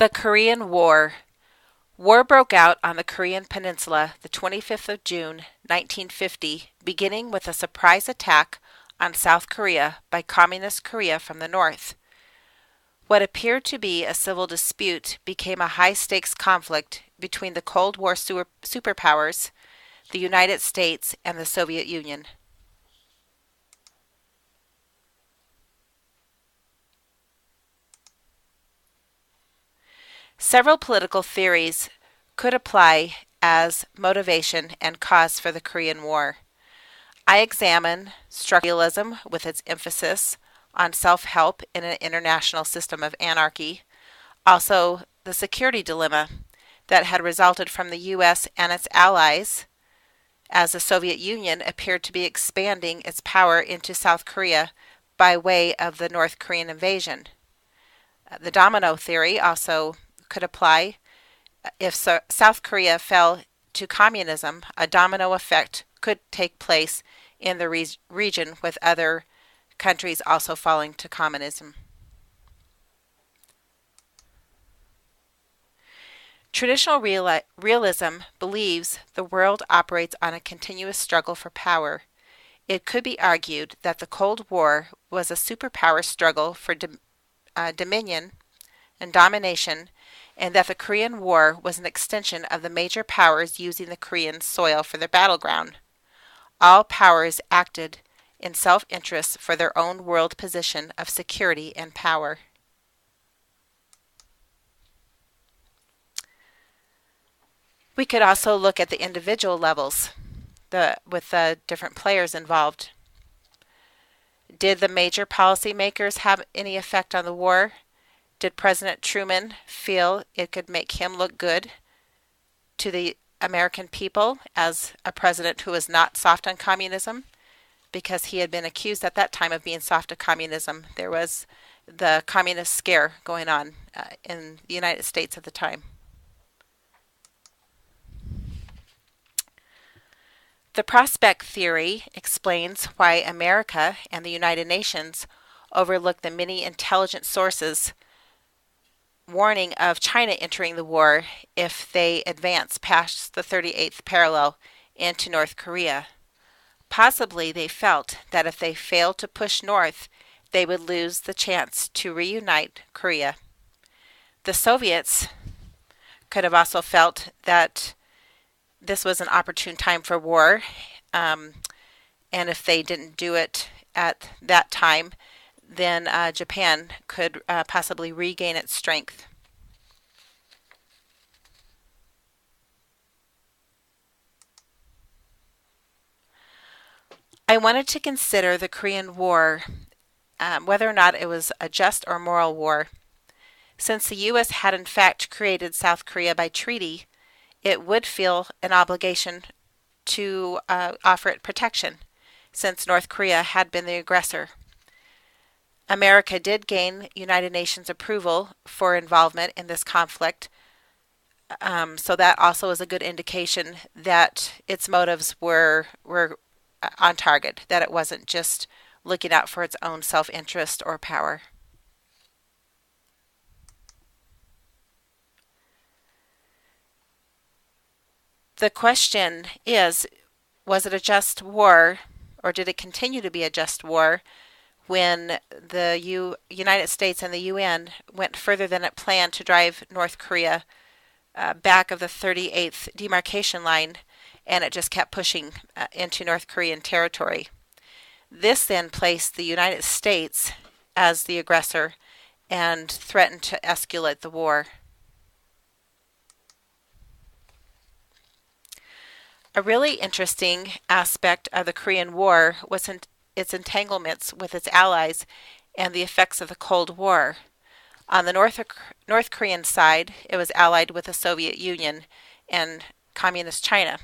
The Korean War. War broke out on the Korean Peninsula the 25th of June, 1950, beginning with a surprise attack on South Korea by Communist Korea from the north. What appeared to be a civil dispute became a high-stakes conflict between the Cold War superpowers, the United States, and the Soviet Union. Several political theories could apply as motivation and cause for the Korean War. I examine structural realism with its emphasis on self-help in an international system of anarchy, also the security dilemma that had resulted from the U.S. and its allies as the Soviet Union appeared to be expanding its power into South Korea by way of the North Korean invasion. The domino theory also could apply. If South Korea fell to communism, a domino effect could take place in the region with other countries also falling to communism. Traditional realism believes the world operates on a continuous struggle for power. It could be argued that the Cold War was a superpower struggle for dominion and domination, and that the Korean War was an extension of the major powers using the Korean soil for their battleground. All powers acted in self-interest for their own world position of security and power. We could also look at the individual levels with the different players involved. Did the major policymakers have any effect on the war? Did President Truman feel it could make him look good to the American people as a president who was not soft on communism? Because he had been accused at that time of being soft on communism. There was the communist scare going on in the United States at the time. The prospect theory explains why America and the United Nations overlooked the many intelligence sources warning of China entering the war if they advance past the 38th parallel into North Korea. Possibly they felt that if they failed to push north, they would lose the chance to reunite Korea. The Soviets could have also felt that this was an opportune time for war, and if they didn't do it at that time, then Japan could possibly regain its strength. I wanted to consider the Korean War, whether or not it was a just or moral war. Since the U.S. had in fact created South Korea by treaty, it would feel an obligation to offer it protection, since North Korea had been the aggressor. America did gain United Nations approval for involvement in this conflict, so that also is a good indication that its motives were on target, that it wasn't just looking out for its own self-interest or power. The question is, was it a just war, or did it continue to be a just war when the United States and the UN went further than it planned to drive North Korea back of the 38th demarcation line, and it just kept pushing into North Korean territory? This then placed the United States as the aggressor and threatened to escalate the war. A really interesting aspect of the Korean War was its entanglements with its allies and the effects of the Cold War. On the North Korean side, it was allied with the Soviet Union and Communist China.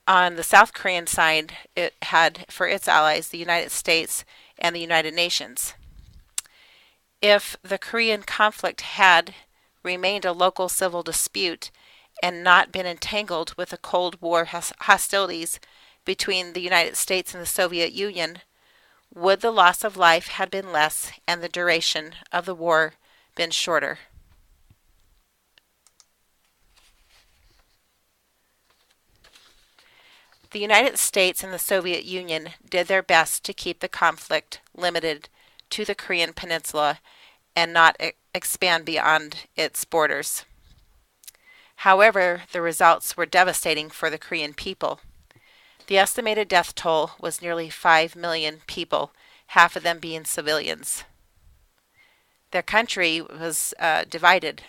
On the South Korean side, it had for its allies the United States and the United Nations. If the Korean conflict had remained a local civil dispute and not been entangled with the Cold War hostilities between the United States and the Soviet Union, would the loss of life have been less and the duration of the war been shorter? The United States and the Soviet Union did their best to keep the conflict limited to the Korean Peninsula and not expand beyond its borders. However, the results were devastating for the Korean people. The estimated death toll was nearly 5 million people, half of them being civilians. Their country was divided.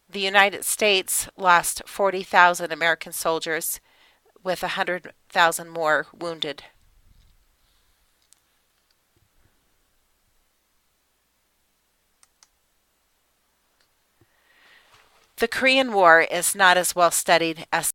The United States lost 40,000 American soldiers, with 100,000 more wounded. The Korean War is not as well studied as